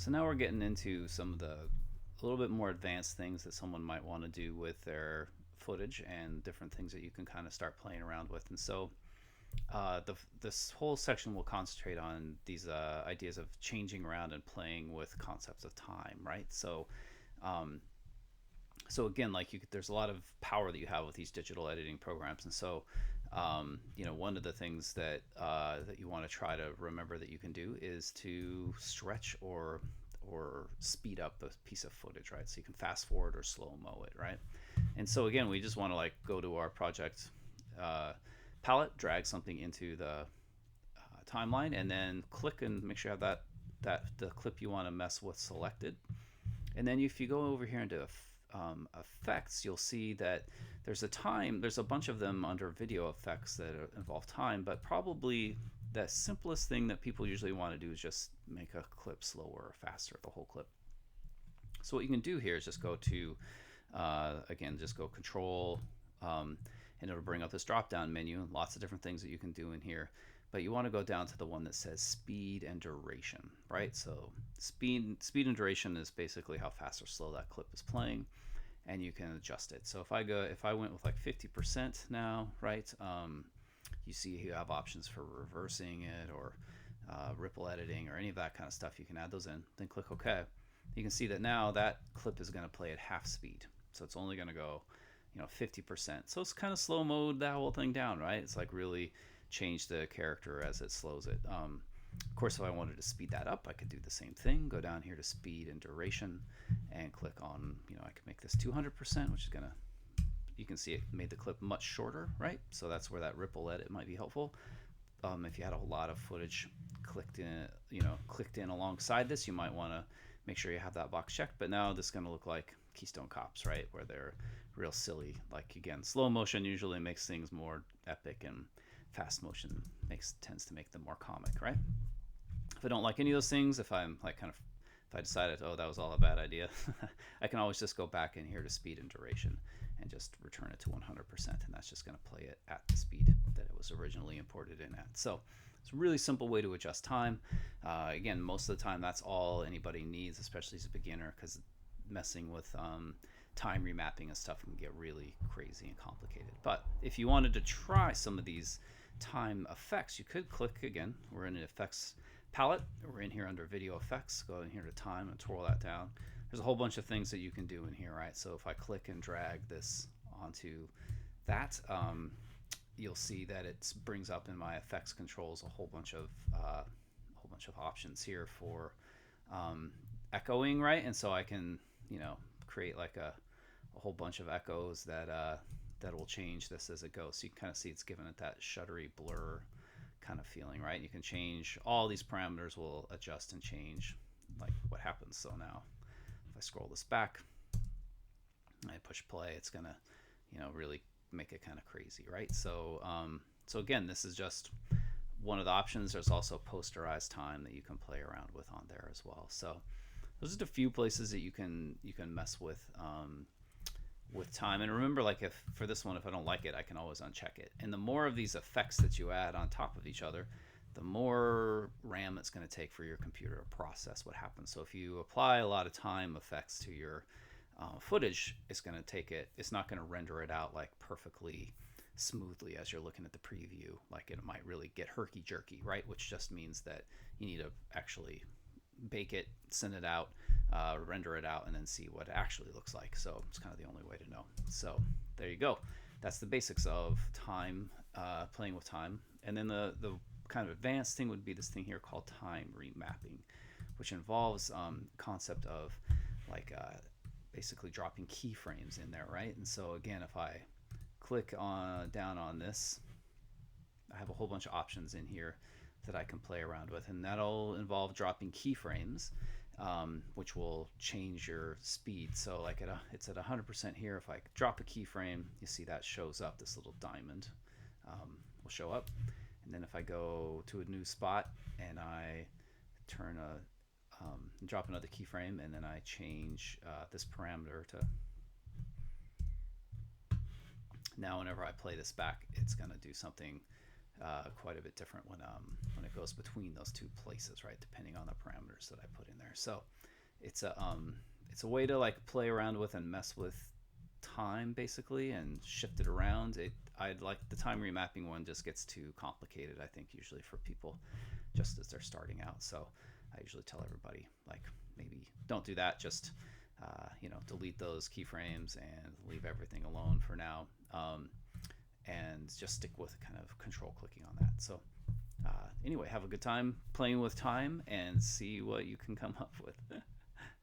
So now we're getting into some of the a little bit more advanced things that someone might want to do with their footage and different things that you can kind of start playing around with. And so this whole section will concentrate on these ideas of changing around and playing with concepts of time, right? Um, so again, like there's a lot of power that you have with these digital editing programs, and so one of the things that you want to try to remember that you can do is to stretch or speed up a piece of footage, right? So you can fast forward or slow mo it, right? And so again, we just want to like go to our project uh, palette, drag something into the timeline, and then click and make sure you have that the clip you want to mess with selected. And then if you go over here into effects, you'll see that there's a bunch of them under video effects that involve time, but probably the simplest thing that people usually want to do is just make a clip slower or faster, the whole clip. So what you can do here is just go to, again, just go control, and it'll bring up this drop down menu, lots of different things that you can do in here. But you want to go down to the one that says speed and duration, right? So speed and duration is basically how fast or slow that clip is playing, and you can adjust it. So if I went with like 50% now, right? You see you have options for reversing it or ripple editing or any of that kind of stuff. You can add those in. Then click OK. You can see that now that clip is going to play at half speed, so it's only going to go 50%. So it's kind of slow mode that whole thing down, right? It's like really change the character as it slows it. Of course, if I wanted to speed that up, I could do the same thing. Go down here to speed and duration and click on, I could make this 200%, which is going to, you can see it made the clip much shorter, right? So that's where that ripple edit might be helpful. If you had a lot of footage clicked in alongside this, you might want to make sure you have that box checked. But now this is going to look like Keystone Cops, right? Where they're real silly. Like again, slow motion usually makes things more epic, and fast motion tends to make them more comic, right? If I don't like any of those things, if I'm like if I decided, oh, that was all a bad idea, I can always just go back in here to speed and duration and just return it to 100%, and that's just going to play it at the speed that it was originally imported in at. So it's a really simple way to adjust time. Again, most of the time that's all anybody needs, especially as a beginner, because messing with time remapping and stuff can get really crazy and complicated. But if you wanted to try some of these time effects, you could click again. We're in the effects palette. We're in here under video effects. Go in here to time and twirl that down. There's a whole bunch of things that you can do in here, right? So if I click and drag this onto that, you'll see that it brings up in my effects controls a whole bunch of options here for echoing, right? And so I can create like a whole bunch of echoes that will change this as it goes. So you can kind of see it's giving it that shuddery blur kind of feeling, right? You can change all these parameters, will adjust and change like what happens. So now if I scroll this back, I push play, it's gonna really make it kind of crazy, right? So so again, this is just one of the options. There's also posterized time that you can play around with on there as well. So those are just a few places that you can mess with time. And remember, like if for this one, if I don't like it, I can always uncheck it. And the more of these effects that you add on top of each other, the more RAM it's going to take for your computer to process what happens. So if you apply a lot of time effects to your footage, it's going to take it. It's not going to render it out like perfectly smoothly as you're looking at the preview. Like it might really get herky jerky, right? Which just means that you need to actually bake it, send it out, render it out, and then see what it actually looks like. So it's kind of the only way to know. So there you go. That's the basics of time, playing with time. And then the kind of advanced thing would be this thing here called time remapping, which involves concept of like basically dropping keyframes in there, right? And so again, if I click down on this, I have a whole bunch of options in here that I can play around with, and that'll involve dropping keyframes, which will change your speed. So like it's at 100% here. If I drop a keyframe, you see that shows up. This little diamond will show up, and then if I go to a new spot and I drop another keyframe, and then I change this parameter to, now whenever I play this back, it's going to do something quite a bit different when it goes between those two places, right? Depending on the parameters that I put in there. So it's a way to like play around with and mess with time basically and shift it around. I'd like the time remapping one just gets too complicated, I think, usually for people just as they're starting out. So I usually tell everybody like maybe don't do that. Just delete those keyframes and leave everything alone for now, and just stick with kind of control clicking on that. So anyway, have a good time playing with time and see what you can come up with.